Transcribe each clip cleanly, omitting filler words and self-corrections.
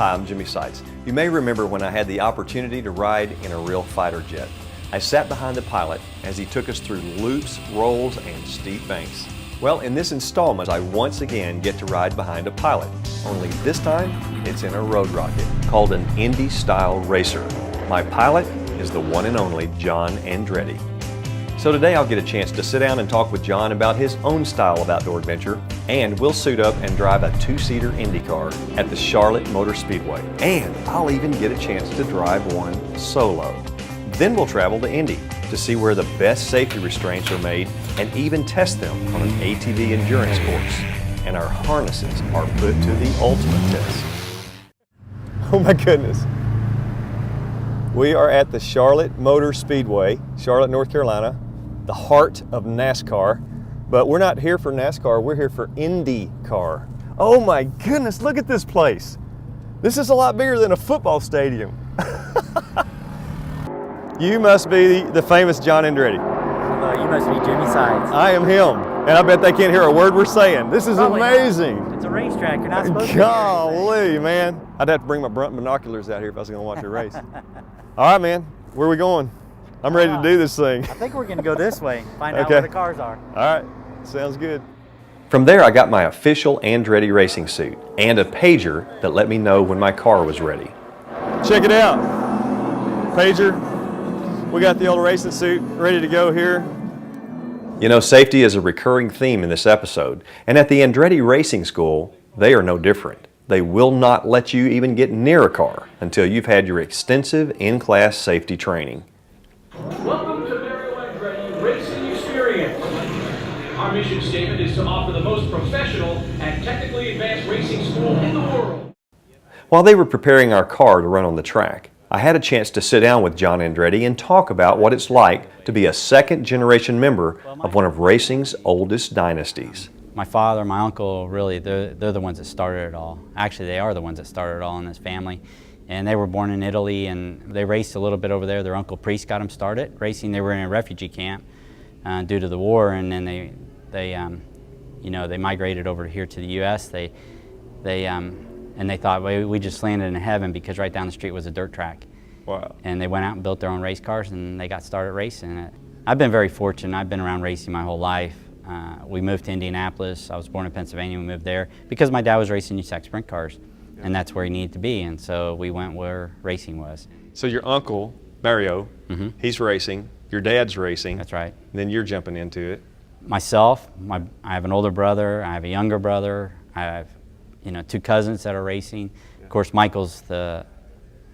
Hi, I'm Jimmy Seitz. You may remember when I had the opportunity to ride in a real fighter jet. I sat behind the pilot as he took us through loops, rolls, and steep banks. Well, in this installment, I once again get to ride behind a pilot. Only this time, it's in a road rocket called an Indy-style racer. My pilot is the one and only John Andretti. So today I'll get a chance to sit down and talk with John about his own style of outdoor adventure, and we'll suit up and drive a two-seater Indy car at the Charlotte Motor Speedway. And I'll even get a chance to drive one solo. Then we'll travel to Indy to see where the best safety restraints are made and even test them on an ATV endurance course. And our harnesses are put to the ultimate test. Oh my goodness. We are at the Charlotte Motor Speedway, Charlotte, North Carolina, the heart of NASCAR. But we're not here for NASCAR, we're here for IndyCar. Oh my goodness, look at this place. This is a lot bigger than a football stadium. You must be the famous John Andretti. You must be Jimmy Seitz. I am him, and I bet they can't hear a word we're saying. This is Probably amazing. not. It's a racetrack, you're not supposed to Golly, man. I'd have to bring my binoculars out here if I was gonna watch a race. All right, man, where are we going? I'm ready to do this thing. I think we're gonna go this way, find out Okay. where the cars are. All right, sounds good. From there, I got my official Andretti racing suit and a pager that let me know when my car was ready. Check it out, pager. We got the old racing suit ready to go here. You know, safety is a recurring theme in this episode, and at the Andretti Racing School, they are no different. They will not let you even get near a car until you've had your extensive in-class safety training. Welcome to Mario Andretti Racing Experience. Our mission statement is to offer the most professional and technically advanced racing school in the world. While they were preparing our car to run on the track, I had a chance to sit down with John Andretti and talk about what it's like to be a second-generation member of one of racing's oldest dynasties. My father, my uncle, really, they're the ones that started it all. Actually, they are the ones that started it all in this family. And they were born in Italy, and they raced a little bit over there. Their Uncle Priest got them started racing. They were in a refugee camp due to the war, and then they migrated over here to the U.S. And they thought, well, we just landed in heaven, because right down the street was a dirt track. Wow. And they went out and built their own race cars, and they got started racing it. I've been very fortunate. I've been around racing my whole life. We moved to Indianapolis. I was born in Pennsylvania. We moved there because my dad was racing USAC sprint cars, and that's where he needed to be. And so we went where racing was. So your uncle, Mario, he's racing, your dad's racing. That's right. And then you're jumping into it. Myself, I have an older brother, I have a younger brother, I have two cousins that are racing. Of course, Michael's the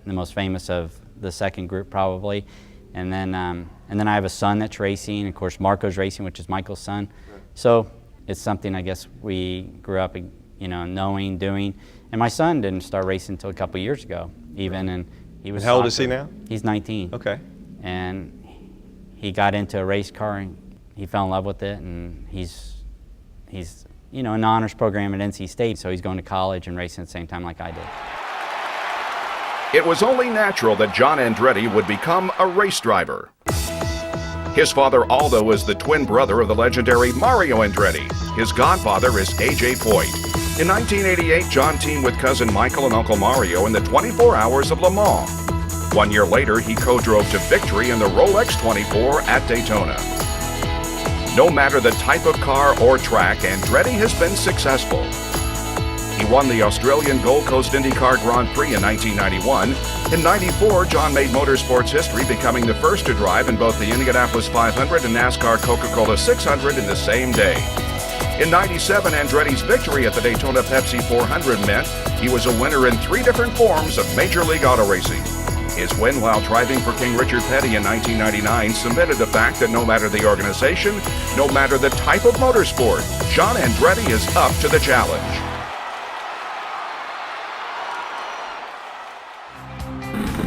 most famous of the second group probably, and then I have a son that's racing. Of course, Marco's racing, which is Michael's son. Right. So it's something I guess we grew up, knowing, doing. And my son didn't start racing until a couple years ago, even, and he was. How old is he now? He's 19. Okay. And he got into a race car and he fell in love with it, and he's in an honors program at NC State, so he's going to college and racing at the same time like I did. It was only natural that John Andretti would become a race driver. His father Aldo is the twin brother of the legendary Mario Andretti. His godfather is A.J. Foyt. In 1988, John teamed with cousin Michael and Uncle Mario in the 24 Hours of Le Mans. 1 year later, he co-drove to victory in the Rolex 24 at Daytona. No matter the type of car or track, Andretti has been successful. He won the Australian Gold Coast IndyCar Grand Prix in 1991. In '94, John made motorsports history, becoming the first to drive in both the Indianapolis 500 and NASCAR Coca-Cola 600 in the same day. In '97, Andretti's victory at the Daytona Pepsi 400 meant he was a winner in 3 different forms of Major League Auto Racing. His win while driving for King Richard Petty in 1999 cemented the fact that no matter the organization, no matter the type of motorsport, John Andretti is up to the challenge.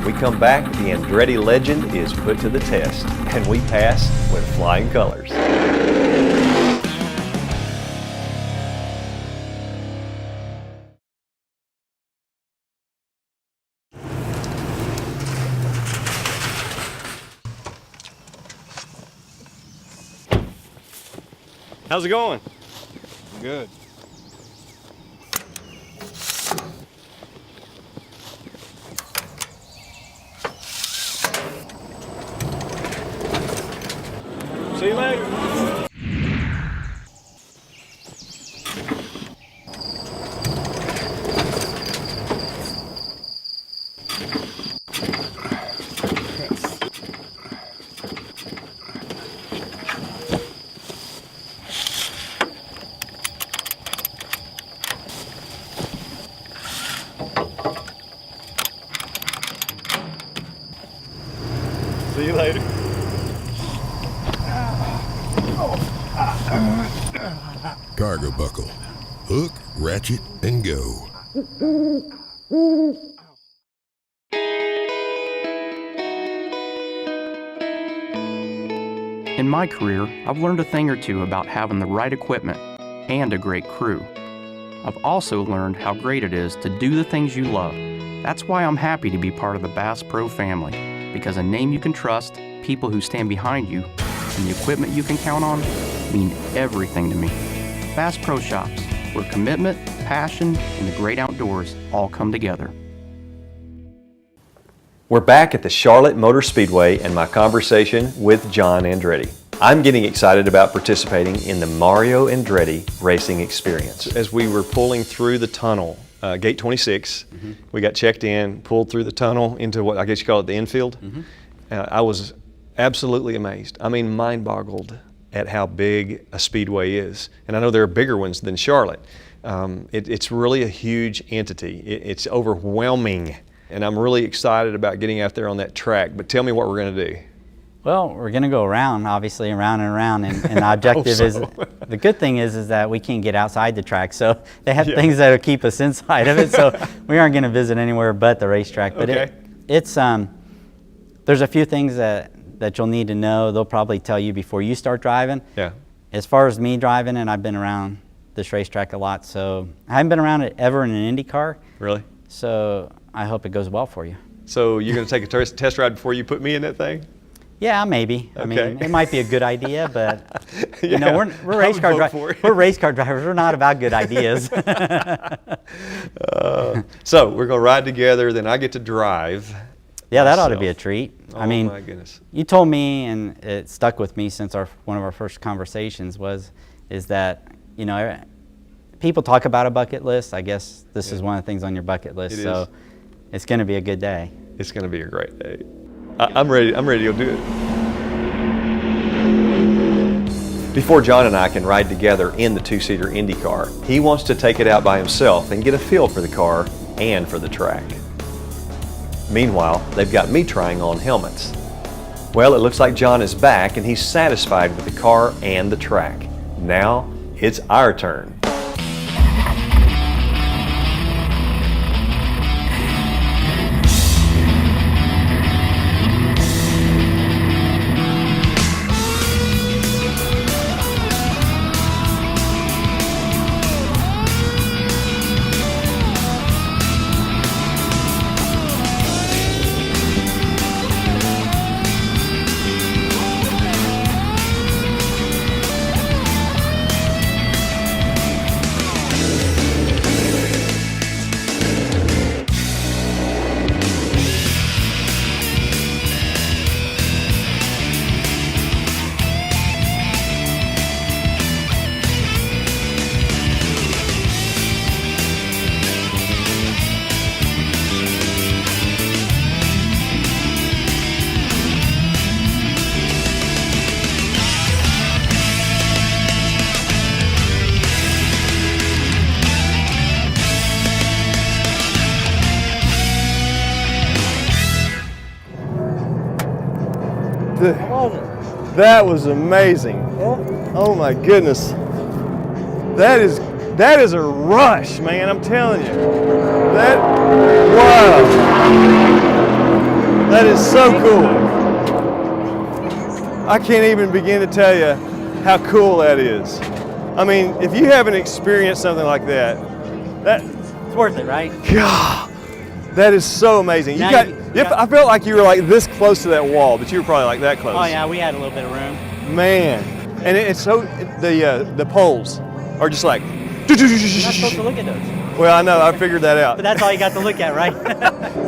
We come back, the Andretti legend is put to the test, and we pass with flying colors. How's it going? Good. See you later. See you later. Cargo buckle. Hook, ratchet, and go. In my career, I've learned a thing or two about having the right equipment and a great crew. I've also learned how great it is to do the things you love. That's why I'm happy to be part of the Bass Pro family, because a name you can trust, people who stand behind you, and the equipment you can count on mean everything to me. Bass Pro Shops, where commitment, passion, and the great outdoors all come together. We're back at the Charlotte Motor Speedway and my conversation with John Andretti. I'm getting excited about participating in the Mario Andretti racing experience. As we were pulling through the tunnel, gate 26, we got checked in, pulled through the tunnel into what I guess you call it the infield. I was absolutely amazed. I mean, mind-boggled at how big a speedway is. And I know there are bigger ones than Charlotte. It's really a huge entity. It's overwhelming. And I'm really excited about getting out there on that track. But tell me what we're going to do. Well, we're going to go around, obviously, around and around, and the objective is, the good thing is that we can't get outside the track, so they have things that will keep us inside of it, so we aren't going to visit anywhere but the racetrack. But it's there's a few things that you'll need to know. They'll probably tell you before you start driving. Yeah. As far as me driving, and I've been around this racetrack a lot, so I haven't been around it ever in an Indy car. Really? So I hope it goes well for you. So you're going to take a test ride before you put me in that thing? Yeah, maybe. I mean, it might be a good idea, but you know, we're race car drivers. We're race car drivers. We're not about good ideas. So we're going to ride together. Then I get to drive. Yeah, that ought to be a treat. Oh, I mean, my goodness. You told me, and it stuck with me since one of our first conversations is that, you know, people talk about a bucket list. I guess this is one of the things on your bucket list. So it's going to be a good day. It's going to be a great day. I'm ready to go do it. Before John and I can ride together in the two-seater Indy car, he wants to take it out by himself and get a feel for the car and for the track. Meanwhile, they've got me trying on helmets. Well, it looks like John is back and he's satisfied with the car and the track. Now, it's our turn. That was amazing. Oh my goodness. That is a rush, man, I'm telling you. Wow. That is so cool. I can't even begin to tell you how cool that is. I mean, if you haven't experienced something like that, it's worth it, right? God. That is so amazing. I felt like you were like this close to that wall, but you were probably like that close. Oh yeah, we had a little bit of room. Man, and it's so the poles are just like. You're not supposed to look at those. Well, I know, I figured that out. But that's all you got to look at, right?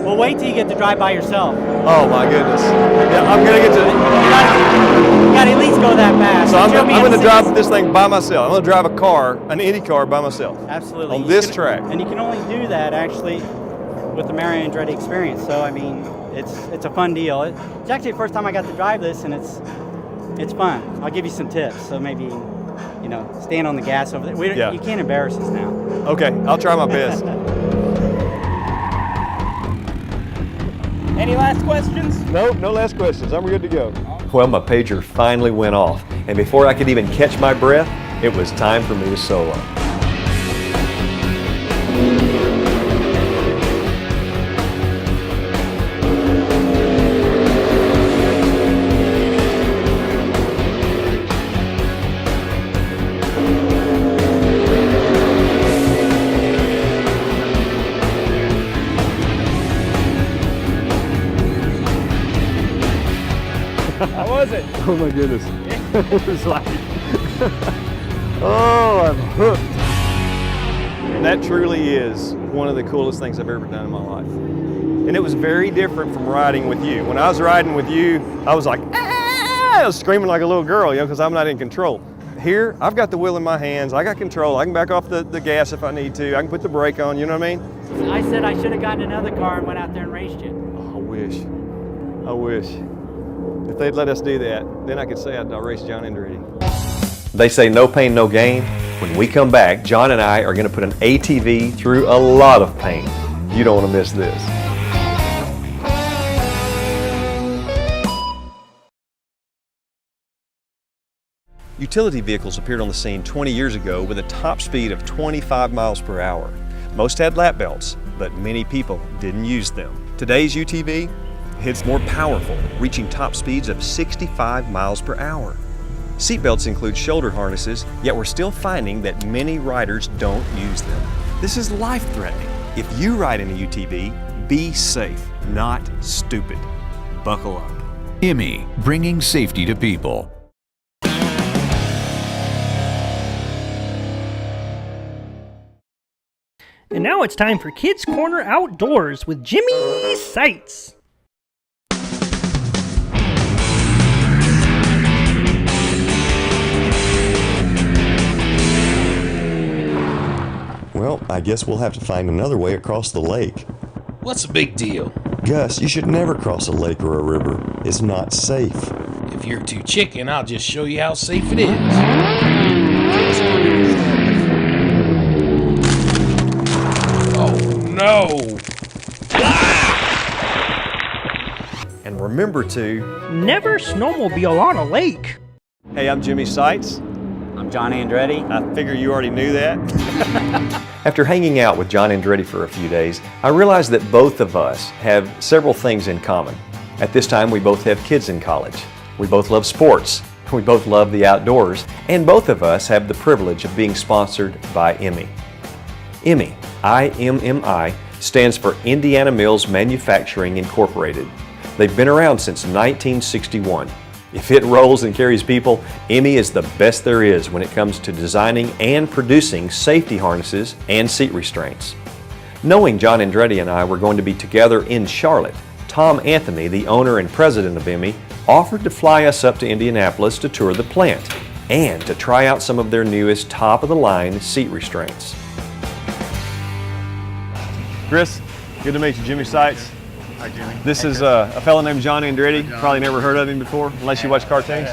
Well, wait till you get to drive by yourself. Oh my goodness. Yeah, I'm gonna get to. You got to at least go that fast. going to drive this thing by myself. I'm going to drive a car, an Indy car, by myself. Absolutely. On You this can- track. And you can only do that actually with the Mario Andretti experience. So I mean, it's a fun deal. It's actually the first time I got to drive this, and it's fun. I'll give you some tips. So maybe, you know, stand on the gas over there. Yeah. You can't embarrass us now. Okay, I'll try my best. Any last questions? Nope, no last questions. I'm good to go. Well, my pager finally went off, and before I could even catch my breath, it was time for me to solo. How was it? Oh my goodness. It was like, oh, I'm hooked. And that truly is one of the coolest things I've ever done in my life. And it was very different from riding with you. When I was riding with you, I was like, ah! I was screaming like a little girl, you know, because I'm not in control. Here, I've got the wheel in my hands. I got control. I can back off the gas if I need to. I can put the brake on, you know what I mean? I said I should have gotten another car and went out there and raced you. Oh, I wish. I wish. If they'd let us do that, then I could say I'd race John Andretti. They say no pain, no gain. When we come back, John and I are going to put an ATV through a lot of pain. You don't want to miss this. Utility vehicles appeared on the scene 20 years ago with a top speed of 25 miles per hour. Most had lap belts, but many people didn't use them. Today's UTV, it's more powerful, reaching top speeds of 65 miles per hour. Seatbelts include shoulder harnesses, yet we're still finding that many riders don't use them. This is life-threatening. If you ride in a UTV, be safe, not stupid. Buckle up. IMI, bringing safety to people. And now it's time for Kids Corner Outdoors with Jimmy Sights. Well, I guess we'll have to find another way across the lake. What's the big deal? Gus, you should never cross a lake or a river. It's not safe. If you're too chicken, I'll just show you how safe it is. Oh no! And remember to... Never snowmobile on a lake. Hey, I'm Jimmy Sights. I'm John Andretti. I figure you already knew that. After hanging out with John Andretti for a few days, I realized that both of us have several things in common. At this time, we both have kids in college. We both love sports. We both love the outdoors. And both of us have the privilege of being sponsored by IMI. IMI, I-M-M-I, stands for Indiana Mills Manufacturing Incorporated. They've been around since 1961. If it rolls and carries people, IMI is the best there is when it comes to designing and producing safety harnesses and seat restraints. Knowing John Andretti and I were going to be together in Charlotte, Tom Anthony, the owner and president of IMI, offered to fly us up to Indianapolis to tour the plant and to try out some of their newest top-of-the-line seat restraints. Chris, good to meet you. Jimmy Sights. Hi, Jimmy. This is a fellow named John Andretti. Probably never heard of him before, unless you watch cartoons.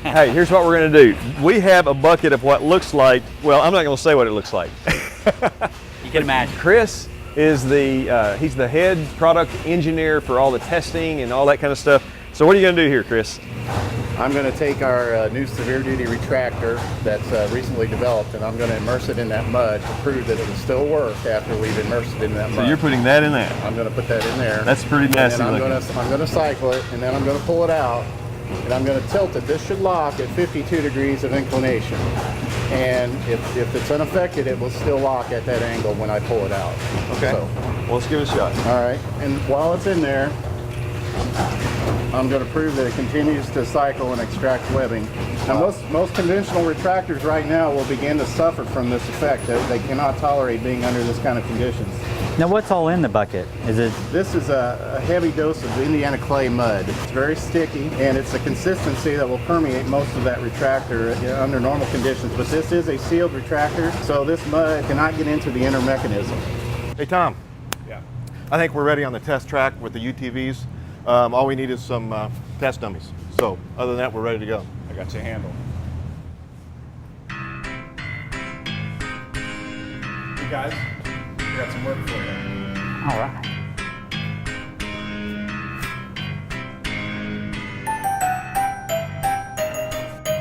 Hey, here's what we're going to do. We have a bucket of what looks like, well, I'm not going to say what it looks like. You can imagine. Chris is he's the head product engineer for all the testing and all that kind of stuff. So what are you going to do here, Chris? I'm going to take our new severe duty retractor that's recently developed, and I'm going to immerse it in that mud to prove that it will still work after we've immersed it in that mud. So you're putting that in there? I'm going to put that in there. That's pretty nasty and looking. I'm going to cycle it, and then I'm going to pull it out, and I'm going to tilt it. This should lock at 52 degrees of inclination. And if it's unaffected, it will still lock at that angle when I pull it out. Okay. So, well, let's give it a shot. all right. And while it's in there, I'm going to prove that it continues to cycle and extract webbing. Now, most conventional retractors right now will begin to suffer from this effect. They cannot tolerate being under this kind of conditions. Now what's all in the bucket? Is it? This is a heavy dose of Indiana clay mud. It's very sticky, and it's a consistency that will permeate most of that retractor under normal conditions. But this is a sealed retractor, so this mud cannot get into the inner mechanism. Hey, Tom. Yeah. I think we're ready on the test track with the UTVs. All we need is some test dummies. So other than that, we're ready to go. I got you handled. Hey guys, we got some work for you. All right.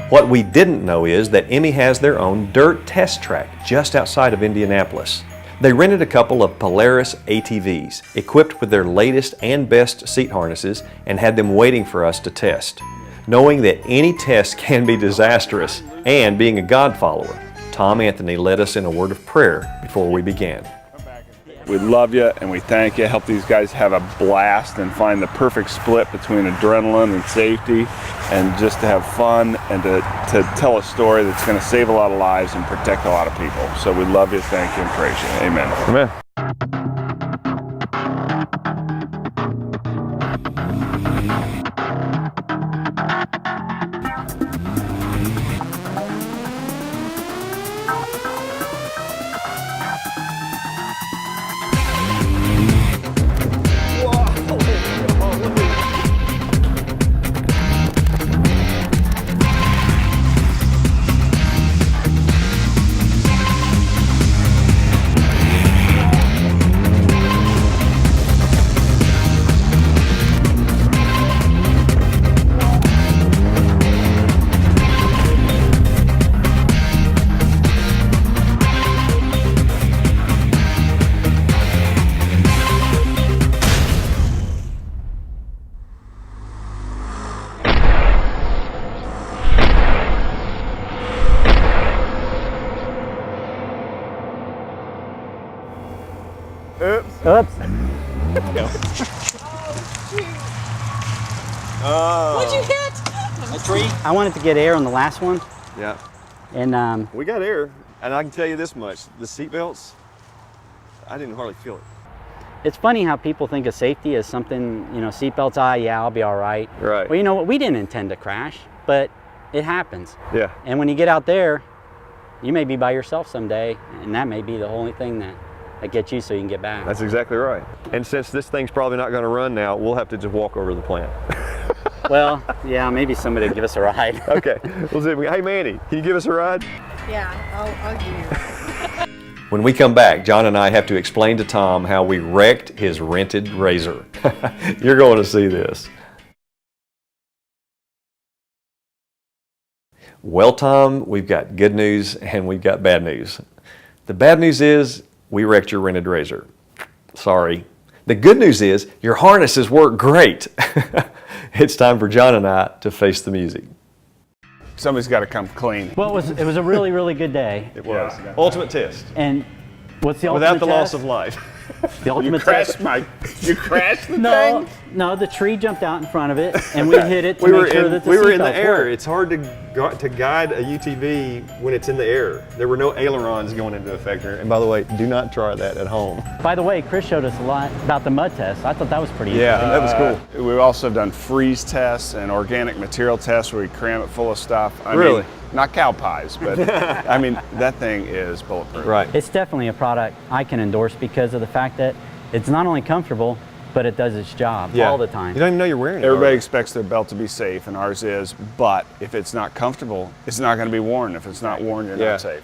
What we didn't know is that Emmy has their own dirt test track just outside of Indianapolis. They rented a couple of Polaris ATVs, equipped with their latest and best seat harnesses, and had them waiting for us to test. Knowing that any test can be disastrous, and being a God follower, Tom Anthony led us in a word of prayer before we began. We love you and we thank you. Help these guys have a blast and find the perfect split between adrenaline and safety, and just to have fun and to tell a story that's going to save a lot of lives and protect a lot of people. So we love you, thank you, and praise you. Amen. Amen. Oops. What'd you get? A tree. I wanted to get air on the last one. Yeah. And we got air, and I can tell you this much: the seat belts, I didn't hardly feel it. it's funny how people think of safety as something, you know, seatbelts, yeah, I'll be all right. Right. Well, you know what? We didn't intend to crash, but it happens. Yeah. And when you get out there, you may be by yourself someday, and that may be the only thing that gets you so you can get back. That's exactly right. And since this thing's probably not going to run now, we'll have to just walk over to the plant. Well, yeah, maybe somebody will give us a ride. Okay. We'll see. Hey, Mandy, can you give us a ride? Yeah, I'll give you. When we come back, John and I have to explain to Tom how we wrecked his rented Razor. You're going to see this. Well, Tom, we've got good news and we've got bad news. The bad news is we wrecked your rented Razor. Sorry. The good news is your harnesses work great. It's time for John and I to face the music. Somebody's got to come clean. Well, it was a really, really good day. It was. Yeah. Ultimate test. And what's the ultimate Without the test? loss of life. The ultimate test. You crashed the thing? No, the tree jumped out in front of it, and we hit it to we make were sure in, that the we were in the seatbelts air. worked. It's hard to guide a UTV when it's in the air. There were no ailerons going into effect. And by the way, do not try that at home. By the way, Chris showed us a lot about the mud test. I thought that was pretty Yeah, interesting. that was cool. We've also done freeze tests and organic material tests where we cram it full of stuff. I Really? mean, not cow pies, but I mean, that thing is bulletproof. Right. It's definitely a product I can endorse because of the fact that it's not only comfortable, but it does its job all the time. You don't even know you're wearing it. Everybody expects their belt to be safe, and ours is, but if it's not comfortable, it's not going to be worn. If it's not worn, you're not safe.